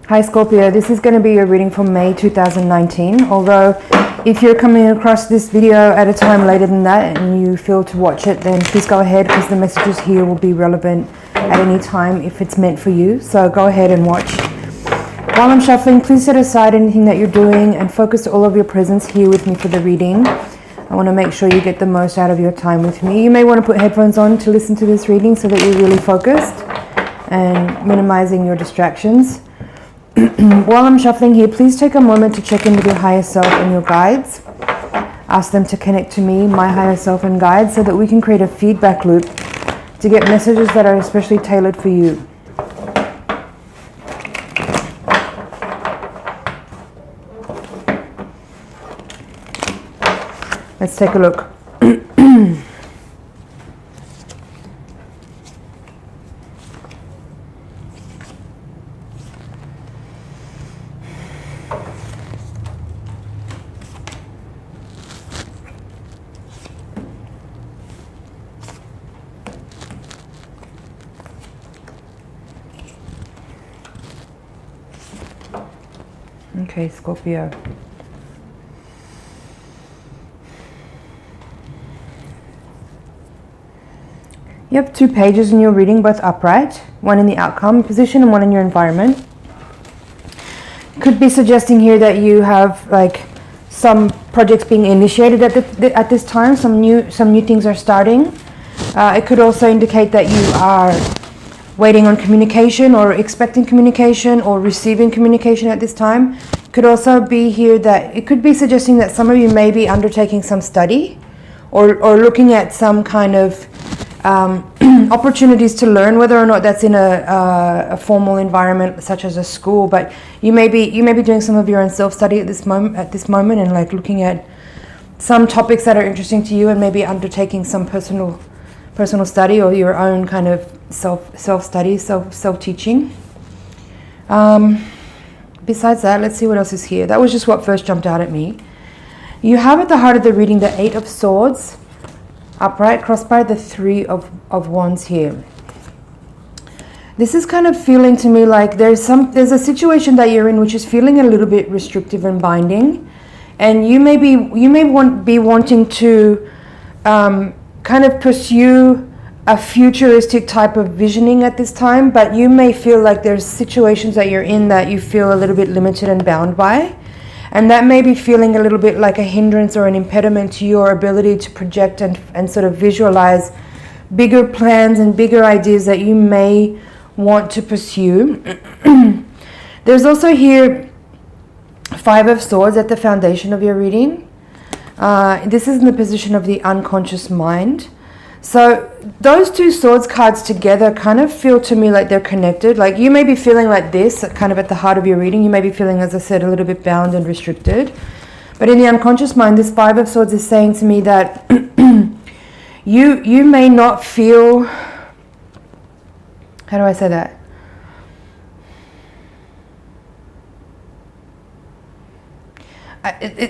Hi Scorpio, this is going to be your reading for May 2019. Although if you're coming across this video at a time later than that and you feel to watch it, then please go ahead, because the messages here will be relevant at any time if it's meant for you. So go ahead and watch. While I'm shuffling, please set aside anything that you're doing and focus all of your presence here with me for the reading. I want to make sure you get the most out of your time with me. You may want to put headphones on to listen to this reading so that you're really focused and minimizing your distractions. While I'm shuffling here, please take a moment to check in with your higher self and your guides. Ask them to connect to me, my higher self and guides, so that we can create a feedback loop to get messages that are especially tailored for you. Let's take a look. Okay, Scorpio. You have 2 pages in your reading, both upright, one in the outcome position and one in your environment. Could be suggesting here that you have like some projects being initiated at this time, some new things are starting. It could also indicate that you are waiting on communication or expecting communication or receiving communication at this time. Could also be here that it could be suggesting that some of you may be undertaking some study or looking at some kind of opportunities to learn, whether or not that's in a formal environment such as a school. But you may be doing some of your own self-study at this moment and like looking at some topics that are interesting to you and maybe undertaking some personal study or your own kind of self-study, self-teaching. Besides that, let's see what else is here. That was just what first jumped out at me. You have at the heart of the reading the 8 of Swords, upright, crossed by the 3 of Wands here. This is kind of feeling to me like there's a situation that you're in which is feeling a little bit restrictive and binding, and you may be wanting to kind of pursue a futuristic type of visioning at this time, but you may feel like there's situations that you're in that you feel a little bit limited and bound by, and that may be feeling a little bit like a hindrance or an impediment to your ability to project and sort of visualize bigger plans and bigger ideas that you may want to pursue. There's also here 5 of Swords at the foundation of your reading. This is in the position of the unconscious mind. So those 2 Swords cards together kind of feel to me like they're connected. Like you may be feeling like this, kind of at the heart of your reading. You may be feeling, as I said, a little bit bound and restricted. But in the unconscious mind, this 5 of Swords is saying to me that you may not feel... How do I say that?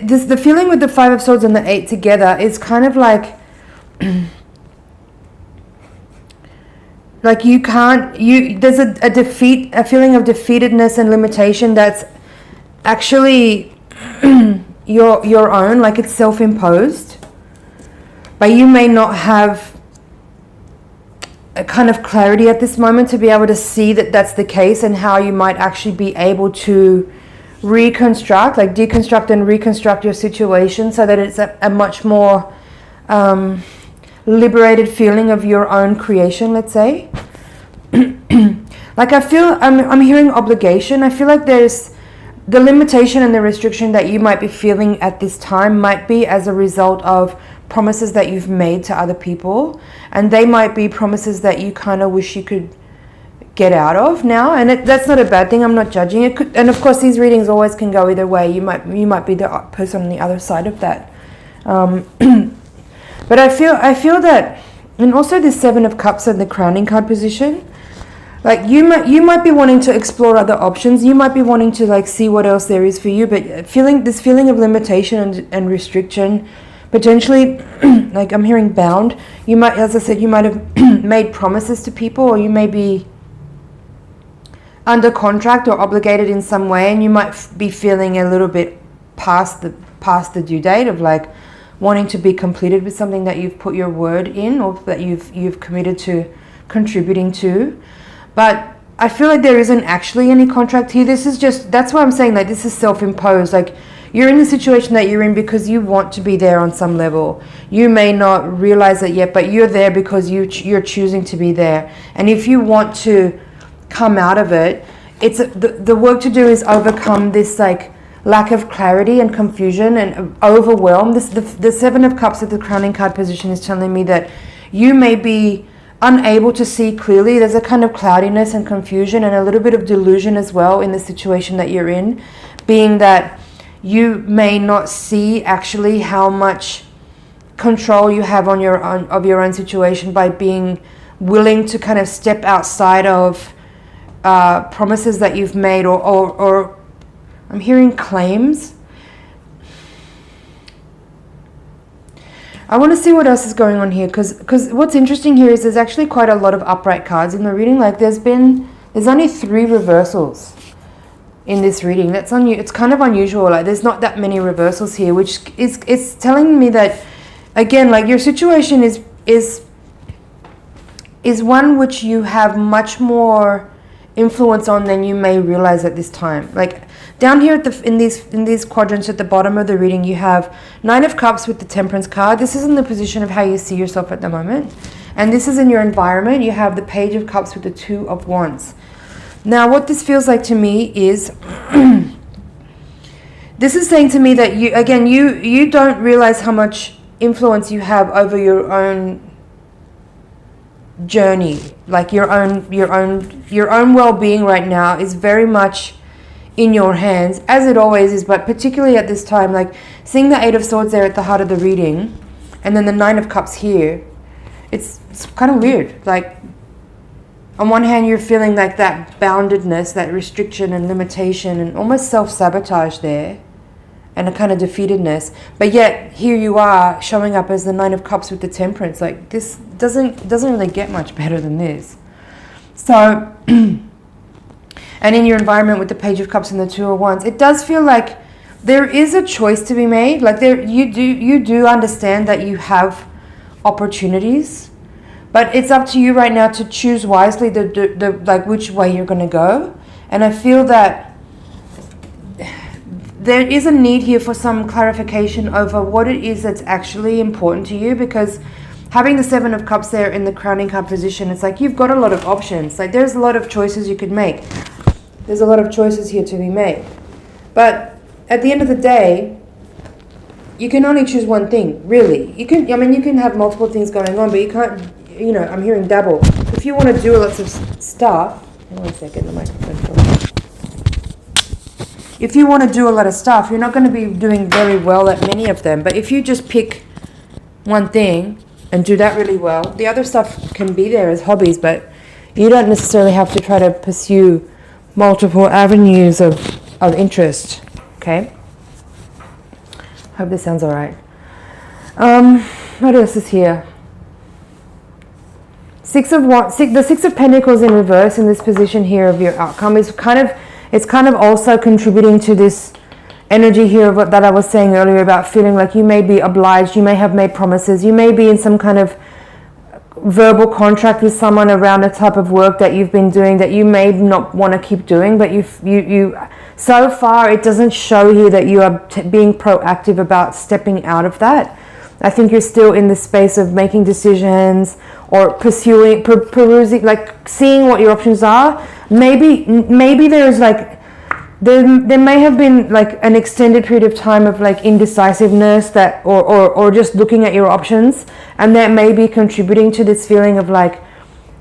The feeling with the 5 of Swords and the 8 together is kind of like... like you can't, there's a feeling of defeatedness and limitation that's actually your own, like it's self-imposed, but you may not have a kind of clarity at this moment to be able to see that that's the case and how you might actually be able to reconstruct, like deconstruct and reconstruct your situation so that it's a much more liberated feeling of your own creation, let's say. Like I'm hearing obligation. I feel like there's the limitation and the restriction that you might be feeling at this time might be as a result of promises that you've made to other people, and they might be promises that you kind of wish you could get out of now, and that's not a bad thing. I'm not judging it. And of course these readings always can go either way. You might be the person on the other side of that. But I feel that, and also this 7 of Cups and the crowning card position, like you might be wanting to explore other options. You might be wanting to like see what else there is for you, but feeling of limitation and restriction, potentially, like I'm hearing bound. You might, as I said, you might have made promises to people, or you may be under contract or obligated in some way, and you might be feeling a little bit past the due date of like wanting to be completed with something that you've put your word in, or that you've committed to contributing to. But I feel like there isn't actually any contract here. This is just, that's why I'm saying like this is self-imposed. Like you're in the situation that you're in because you want to be there on some level. You may not realize it yet, but you're there because you're choosing to be there. And if you want to come out of it, it's the work to do is overcome this like lack of clarity and confusion and overwhelm. The Seven of Cups at the crowning card position is telling me that you may be unable to see clearly. There's a kind of cloudiness and confusion and a little bit of delusion as well in the situation that you're in, being that you may not see actually how much control you have on your own situation by being willing to kind of step outside of promises that you've made, or I'm hearing claims. I want to see what else is going on here, because what's interesting here is there's actually quite a lot of upright cards in the reading. Like there's only 3 reversals in this reading. It's kind of unusual. Like there's not that many reversals here, which is telling me that again, like your situation is one which you have much more influence on than you may realize at this time. Like down here in these quadrants at the bottom of the reading, you have 9 of Cups with the Temperance card. This is in the position of how you see yourself at the moment, and this is in your environment. You have the Page of Cups with the 2 of Wands. Now what this feels like to me is this is saying to me that you don't realize how much influence you have over your own journey. Like your own well-being right now is very much in your hands, as it always is, but particularly at this time. Like seeing the 8 of Swords there at the heart of the reading, and then the 9 of Cups here, it's kind of weird. Like on one hand you're feeling like that boundedness, that restriction and limitation and almost self-sabotage there, and a kind of defeatedness, but yet here you are showing up as the 9 of Cups with the Temperance. Like this doesn't really get much better than this. So and in your environment with the Page of Cups and the 2 of Wands, it does feel like there is a choice to be made. Like you do understand that you have opportunities, but it's up to you right now to choose wisely the like which way you're going to go. And I feel that there is a need here for some clarification over what it is that's actually important to you, because having the 7 of Cups there in the crowning card position, it's like you've got a lot of options. Like there's a lot of choices you could make. There's a lot of choices here to be made. But at the end of the day, you can only choose one thing, really. You can have multiple things going on, but you can't, I'm hearing double. If you want to do lots of stuff, one second, the microphone. If you want to do a lot of stuff, you're not going to be doing very well at many of them. But if you just pick one thing and do that really well, the other stuff can be there as hobbies, but you don't necessarily have to try to pursue multiple avenues of interest. Okay? Hope this sounds alright. What else is here? The 6 of Pentacles in reverse in this position here of your outcome is kind of also contributing to this energy here of what that I was saying earlier about feeling like you may be obliged, you may have made promises, you may be in some kind of verbal contract with someone around a type of work that you've been doing that you may not want to keep doing, but you so far it doesn't show here that you are being proactive about stepping out of that. I think you're still in the space of making decisions or perusing, like seeing what your options are. Maybe there's like there may have been like an extended period of time of like indecisiveness that or just looking at your options, and that may be contributing to this feeling of like,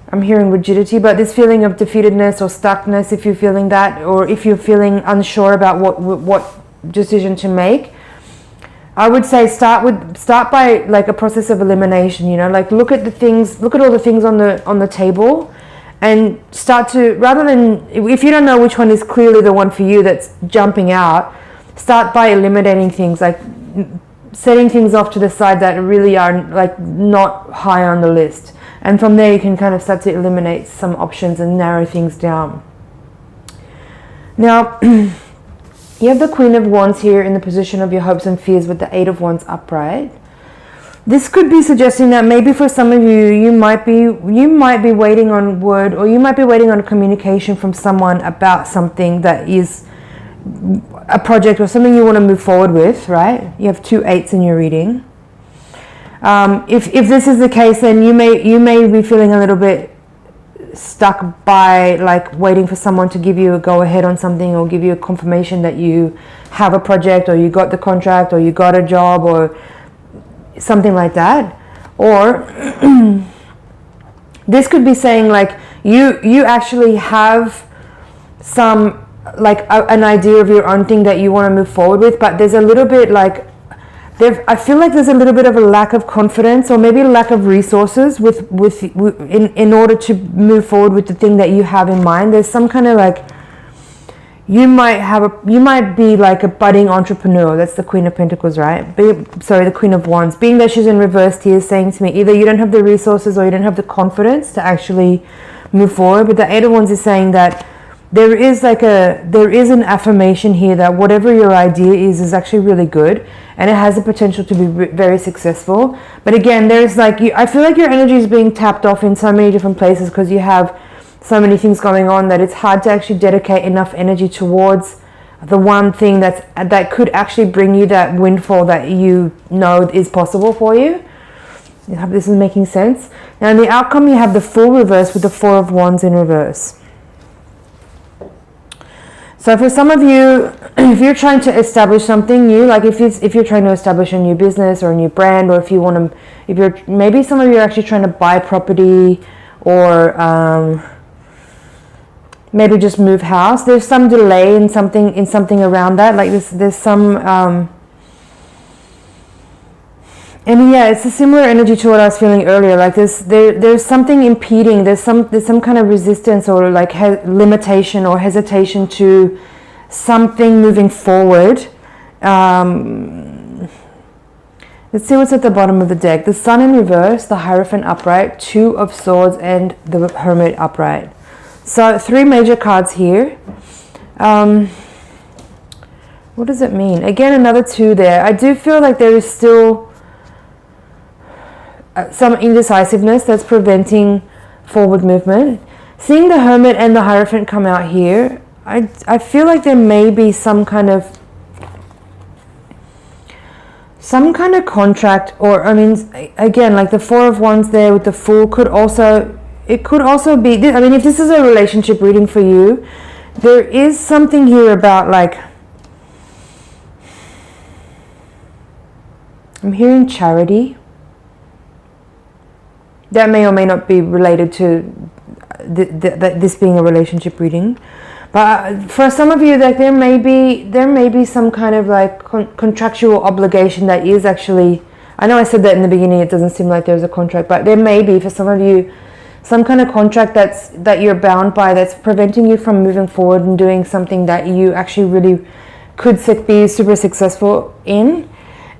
I'm hearing rigidity, but this feeling of defeatedness or stuckness, if you're feeling that, or if you're feeling unsure about what decision to make. I would say start by like a process of elimination, like look at all the things on the table, and start to, rather than, if you don't know which one is clearly the one for you that's jumping out, start by eliminating things, like setting things off to the side that really are like not high on the list. And from there you can kind of start to eliminate some options and narrow things down. Now, you have the Queen of Wands here in the position of your hopes and fears with the Eight of Wands upright. This could be suggesting that maybe for some of you, you might be waiting on word, or you might be waiting on communication from someone about something that is a project or something you want to move forward with, right? You have 2 8s in your reading. If this is the case, then you may be feeling a little bit stuck by like waiting for someone to give you a go ahead on something, or give you a confirmation that you have a project, or you got the contract, or you got a job, or something like that. Or this could be saying like you actually have some like an idea of your own thing that you want to move forward with, but there's a little bit like I feel like there's a little bit of a lack of confidence, or maybe a lack of resources in order to move forward with the thing that you have in mind. There's some kind of like, you might be like a budding entrepreneur. That's the Queen of Pentacles, right? The Queen of Wands. Being that she's in reverse here, saying to me, either you don't have the resources or you don't have the confidence to actually move forward. But the Eight of Wands is saying that there is an affirmation here that whatever your idea is actually really good, and it has the potential to be very successful. But again, there's like, I feel like your energy is being tapped off in so many different places because you have so many things going on that it's hard to actually dedicate enough energy towards the one thing that could actually bring you that windfall that you know is possible for you. I hope this is making sense. Now in the outcome, you have the Fool reverse with the Four of Wands in reverse. So for some of you, if you're trying to establish something new, like if you're trying to establish a new business or a new brand, or maybe some of you are actually trying to buy property, or maybe just move house. There's some delay in something around that. Like there's some and yeah, it's a similar energy to what I was feeling earlier. Like there's something impeding. There's some kind of resistance, or like limitation or hesitation to something moving forward. Let's see what's at the bottom of the deck. The Sun in reverse, the Hierophant upright, Two of Swords, and the Hermit upright. So 3 major cards here. What does it mean? Again, another 2 there. I do feel like there is still some indecisiveness that's preventing forward movement. Seeing the Hermit and the Hierophant come out here, I feel like there may be some kind of contract, or I mean, again, like the Four of Wands there with the Fool could also be, I mean, if this is a relationship reading for you, there is something here about like, I'm hearing charity. That may or may not be related to this being a relationship reading, but for some of you, like there may be some kind of like contractual obligation that is actually. I know I said that in the beginning. It doesn't seem like there's a contract, but there may be for some of you some kind of contract that you're bound by, that's preventing you from moving forward and doing something that you actually really could be super successful in.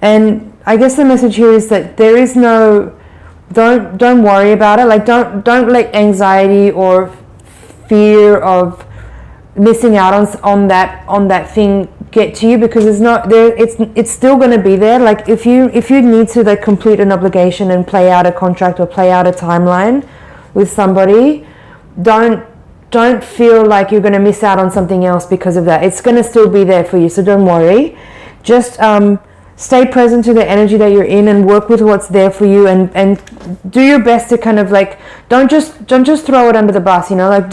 And I guess the message here is that there is no. Don't worry about it. Like don't let anxiety or fear of missing out on that thing get to you, because it's not there. It's still going to be there. Like if you need to like complete an obligation and play out a contract or play out a timeline with somebody, don't feel like you're going to miss out on something else because of that. It's going to still be there for you, so don't worry. Just stay present to the energy that you're in and work with what's there for you, and do your best to kind of like don't just throw it under the bus, you know, like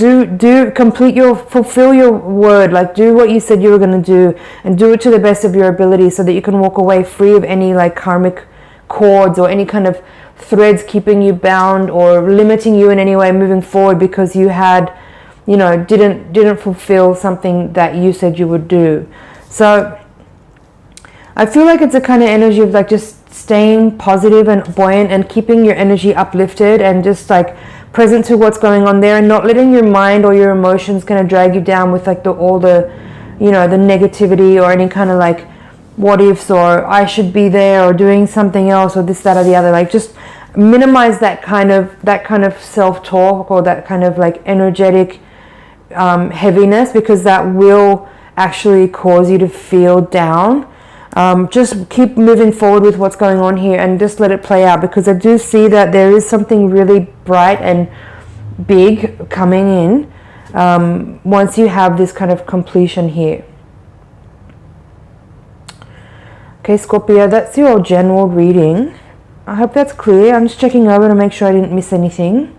fulfill your word, like do what you said you were going to do, and do it to the best of your ability, so that you can walk away free of any like karmic cords or any kind of threads keeping you bound or limiting you in any way moving forward, because you had, you know, didn't fulfill something that you said you would do. So I feel like it's a kind of energy of like just staying positive and buoyant and keeping your energy uplifted and just like present to what's going on there, and not letting your mind or your emotions kind of drag you down with like all the you know, the negativity or any kind of like what ifs or I should be there or doing something else or this, that, or the other. Like just minimize that kind of self-talk or that kind of like energetic heaviness, because that will actually cause you to feel down. Just keep moving forward with what's going on here and just let it play out, because I do see that there is something really bright and big coming in once you have this kind of completion here. Okay, Scorpio, that's your general reading. I hope that's clear. I'm just checking over to make sure I didn't miss anything.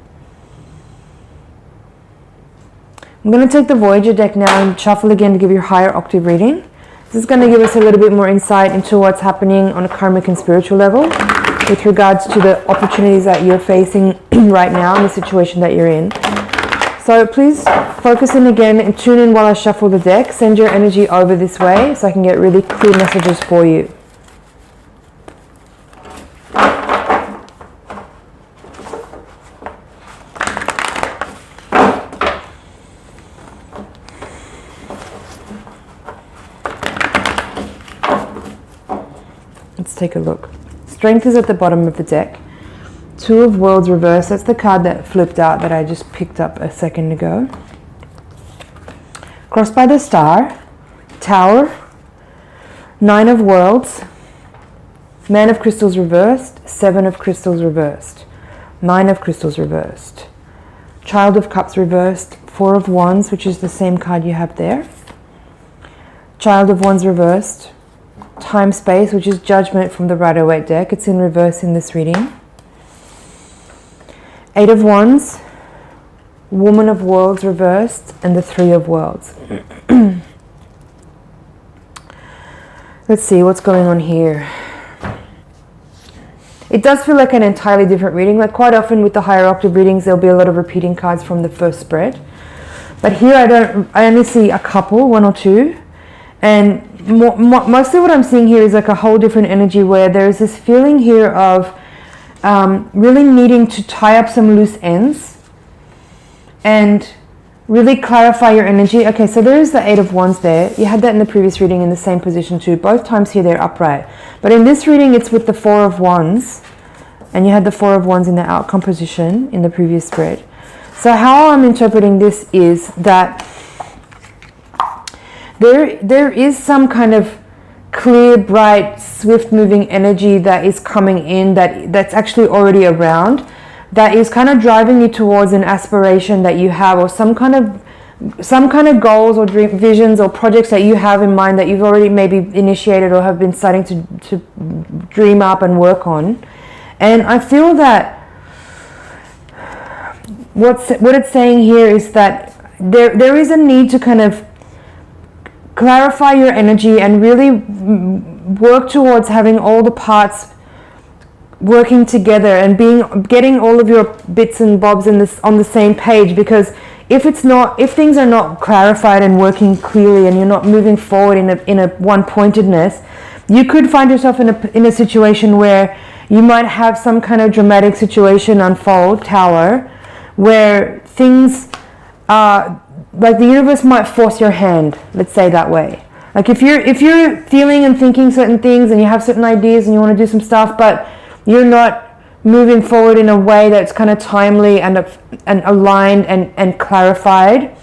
I'm going to take the Voyager deck now and shuffle again to give you a higher octave reading. This is going to give us a little bit more insight into what's happening on a karmic and spiritual level with regards to the opportunities that you're facing right now and the situation that you're in. So please focus in again and tune in while I shuffle the deck. Send your energy over this way so I can get really clear messages for you. Let's take a look. Strength is at the bottom of the deck. Two of Worlds reversed. That's the card that flipped out that I just picked up a second ago. Crossed by the Star. Tower. Nine of Worlds. Man of Crystals reversed. Seven of Crystals reversed. Nine of Crystals reversed. Child of Cups reversed. Four of Wands, which is the same card you have there. Child of Wands reversed. Time Space, which is Judgment from the Rider-Waite deck. It's in reverse in this reading. Eight of Wands, Woman of Worlds reversed, and the Three of Worlds. Let's see what's going on here. It does feel like an entirely different reading. Like quite often with the higher octave readings, there'll be a lot of repeating cards from the first spread. But here I only see a couple, one or two. And mostly what I'm seeing here is like a whole different energy where there's this feeling here of really needing to tie up some loose ends and really clarify your energy. Okay, so there is the Eight of Wands there. You had that in the previous reading in the same position too. Both times here they're upright. But in this reading it's with the Four of Wands, and you had the Four of Wands in the outcome position in the previous spread. So how I'm interpreting this is that there is some kind of clear, bright, swift-moving energy that is coming in that's actually already around, that is kind of driving you towards an aspiration that you have, or some kind of goals or visions or projects that you have in mind that you've already maybe initiated or have been starting to dream up and work on. And I feel that what it's saying here is that there is a need to kind of clarify your energy and really work towards having all the parts working together and getting all of your bits and bobs on the same page. Because if things are not clarified and working clearly, and you're not moving forward in a one-pointedness, you could find yourself in a situation where you might have some kind of dramatic situation unfold, Tower, where things like the universe might force your hand, let's say that way. Like if you're feeling and thinking certain things and you have certain ideas and you want to do some stuff, but you're not moving forward in a way that's kind of timely and aligned and clarified.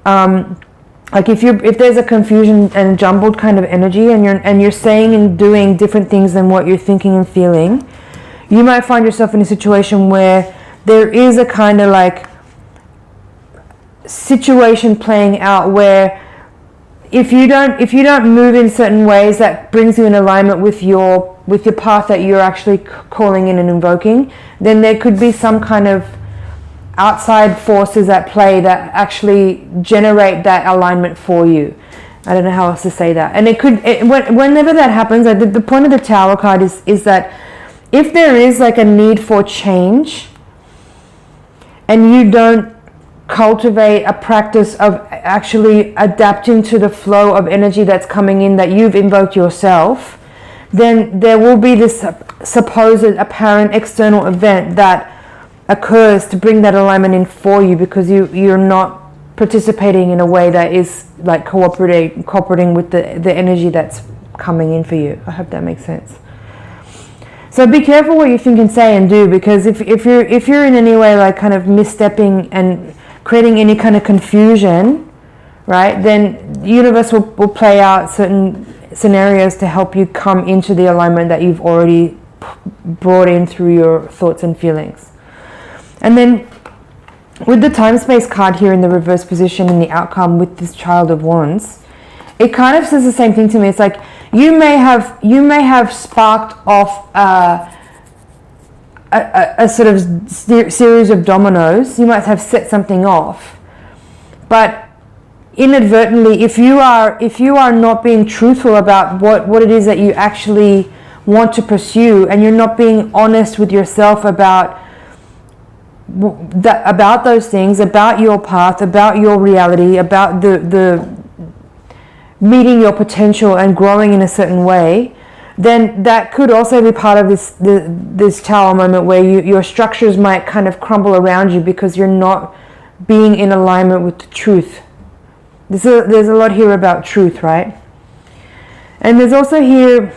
Like if there's a confusion and jumbled kind of energy, and you're saying and doing different things than what you're thinking and feeling, you might find yourself in a situation where there is a kind of like situation playing out where if you don't move in certain ways that brings you in alignment with your path that you're actually calling in and invoking, then there could be some kind of outside forces at play that actually generate that alignment for you. I don't know how else to say that. And whenever that happens, the point of the Tower card is that if there is like a need for change and you don't cultivate a practice of actually adapting to the flow of energy that's coming in that you've invoked yourself, then there will be this supposed apparent external event that occurs to bring that alignment in for you, because you're not participating in a way that is like cooperating with the energy that's coming in for you. I hope that makes sense. So be careful what you think and say and do, because if you're in any way like kind of misstepping and creating any kind of confusion, right, then the universe will play out certain scenarios to help you come into the alignment that you've already brought in through your thoughts and feelings. And then with the time space card here in the reverse position in the outcome with this Child of Wands, it kind of says the same thing to me. It's like you may have sparked off a sort of series of dominoes. You might have set something off, but inadvertently, if you are not being truthful about what it is that you actually want to pursue, and you're not being honest with yourself about those things, about your path, about your reality, about the meeting your potential and growing in a certain way, then that could also be part of this Tower moment where your structures might kind of crumble around you because you're not being in alignment with the truth. There's a lot here about truth, right? And there's also here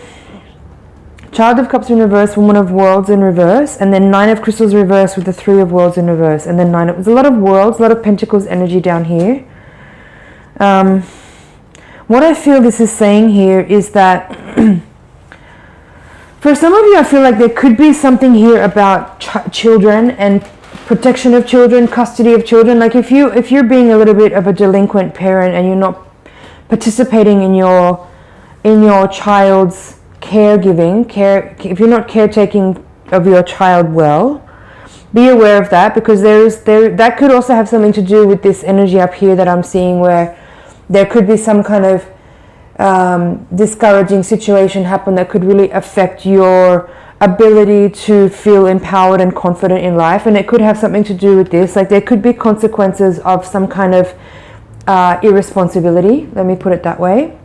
Child of Cups in reverse, Woman of Worlds in reverse, and then Nine of Crystals reverse with the Three of Worlds in reverse, and then there's a lot of Worlds, a lot of Pentacles energy down here. What I feel this is saying here is that for some of you, I feel like there could be something here about children and protection of children, custody of children. Like if you're being a little bit of a delinquent parent and you're not participating in your child's caregiving, if you're not caretaking of your child well, be aware of that, because that could also have something to do with this energy up here that I'm seeing, where there could be some kind of discouraging situation happen that could really affect your ability to feel empowered and confident in life. And it could have something to do with this. Like there could be consequences of some kind of irresponsibility, let me put it that way.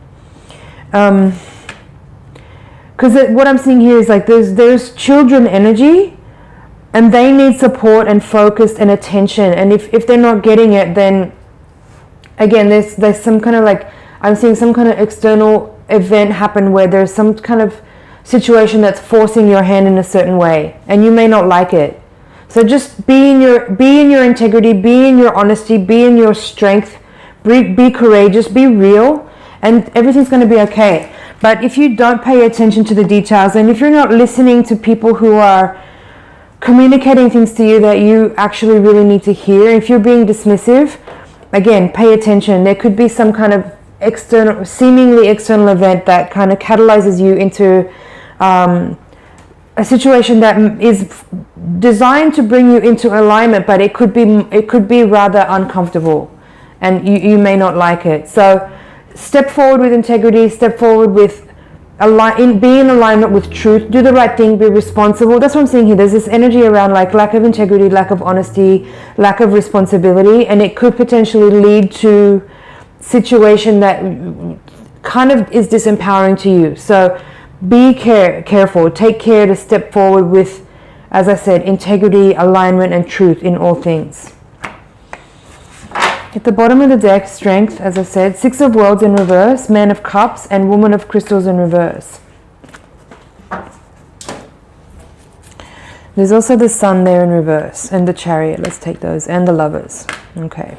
Because what I'm seeing here is like there's children energy, and they need support and focus and attention. And if they're not getting it, then again, there's some kind of like, I'm seeing some kind of external event happen where there's some kind of situation that's forcing your hand in a certain way, and you may not like it. So just be in your integrity, be in your honesty, be in your strength, be courageous, be real, and everything's going to be okay. But if you don't pay attention to the details, and if you're not listening to people who are communicating things to you that you actually really need to hear, if you're being dismissive, again, pay attention. There could be some kind of seemingly external event that kind of catalyzes you into a situation that is designed to bring you into alignment, but it could be rather uncomfortable, and you may not like it. So step forward with integrity, step forward with be in alignment with truth, do the right thing, be responsible. That's what I'm seeing here. There's this energy around like lack of integrity, lack of honesty, lack of responsibility, and it could potentially lead to situation that kind of is disempowering to you. So be careful, take care to step forward with, as I said, integrity, alignment, and truth in all things. At the bottom of the deck, Strength, as I said, Six of Worlds in reverse, Man of Cups, and Woman of Crystals in reverse. There's also the Sun there in reverse, and the Chariot. Let's take those, and the Lovers. Okay.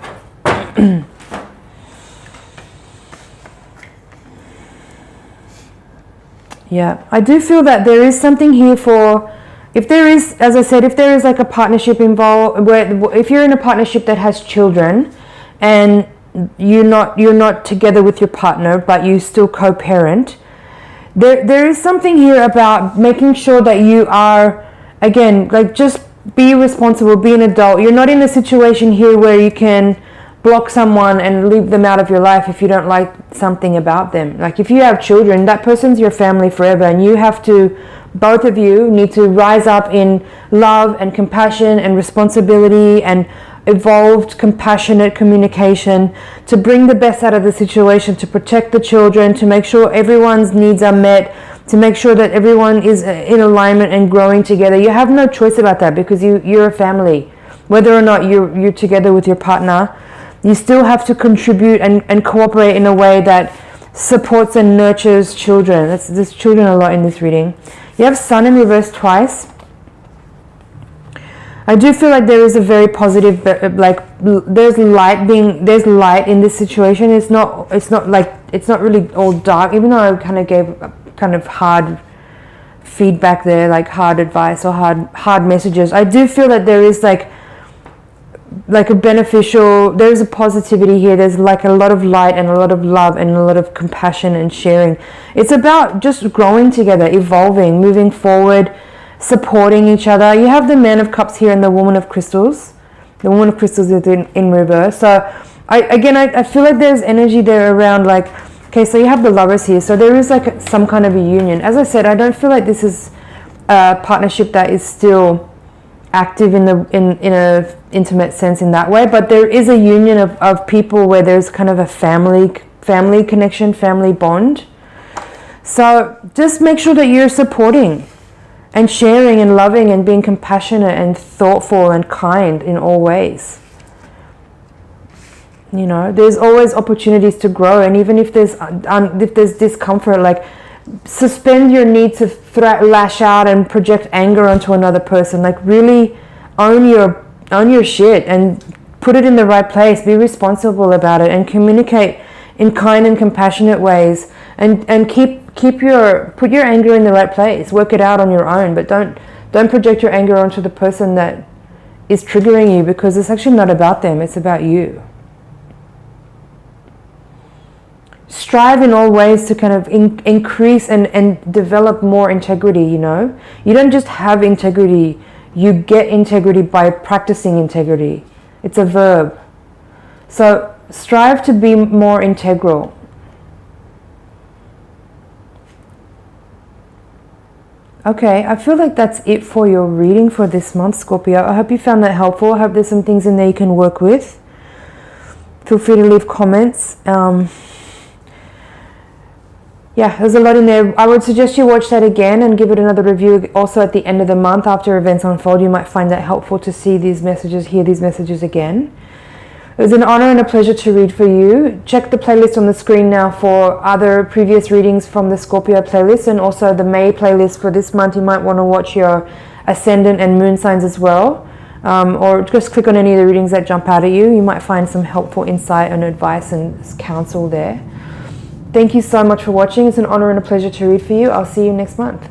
Yeah, I do feel that there is something here for, if there is, as I said, if there is like a partnership involved, where if you're in a partnership that has children, and you're not together with your partner, but you still co-parent, there is something here about making sure that you are, again, like just be responsible, be an adult. You're not in a situation here where you can block someone and leave them out of your life if you don't like something about them. Like if you have children, that person's your family forever, and you have to, both of you need to rise up in love and compassion and responsibility and evolved, compassionate communication to bring the best out of the situation, to protect the children, to make sure everyone's needs are met, to make sure that everyone is in alignment and growing together. You have no choice about that, because you're a family. Whether or not you're together with your partner, you still have to contribute and cooperate in a way that supports and nurtures children. There's children a lot in this reading. You have Sun in reverse twice. I do feel like there is a very positive, like there's light in this situation. It's not really all dark, even though I kind of gave kind of hard feedback there, like hard advice or hard messages. I do feel that there is like a beneficial, there's a positivity here. There's like a lot of light and a lot of love and a lot of compassion and sharing. It's about just growing together, evolving, moving forward, supporting each other. You have the Man of Cups here and the Woman of Crystals. The Woman of Crystals is in reverse. So I feel like there's energy there around like, okay, so you have the Lovers here. So there is like some kind of a union. As I said, I don't feel like this is a partnership that is still active in a intimate sense in that way, but there is a union of people where there's kind of a family connection, family bond. So just make sure that you're supporting and sharing and loving and being compassionate and thoughtful and kind in all ways. You know, there's always opportunities to grow, and even if there's discomfort, like suspend your need to lash out and project anger onto another person. Like really own your shit and put it in the right place. Be responsible about it and communicate in kind and compassionate ways, and put your anger in the right place. Work it out on your own, but don't project your anger onto the person that is triggering you, because it's actually not about them, it's about you. Strive in all ways to kind of increase and develop more integrity, you know. You don't just have integrity, you get integrity by practicing integrity. It's a verb. So strive to be more integral. Okay, I feel like that's it for your reading for this month, Scorpio. I hope you found that helpful. I hope there's some things in there you can work with. Feel free to leave comments. Yeah, there's a lot in there. I would suggest you watch that again and give it another review also at the end of the month after events unfold. You might find that helpful to see these messages, hear these messages again. It was an honor and a pleasure to read for you. Check the playlist on the screen now for other previous readings from the Scorpio playlist, and also the May playlist for this month. You might want to watch your ascendant and moon signs as well, or just click on any of the readings that jump out at you. You might find some helpful insight and advice and counsel there. Thank you so much for watching. It's an honor and a pleasure to read for you. I'll see you next month.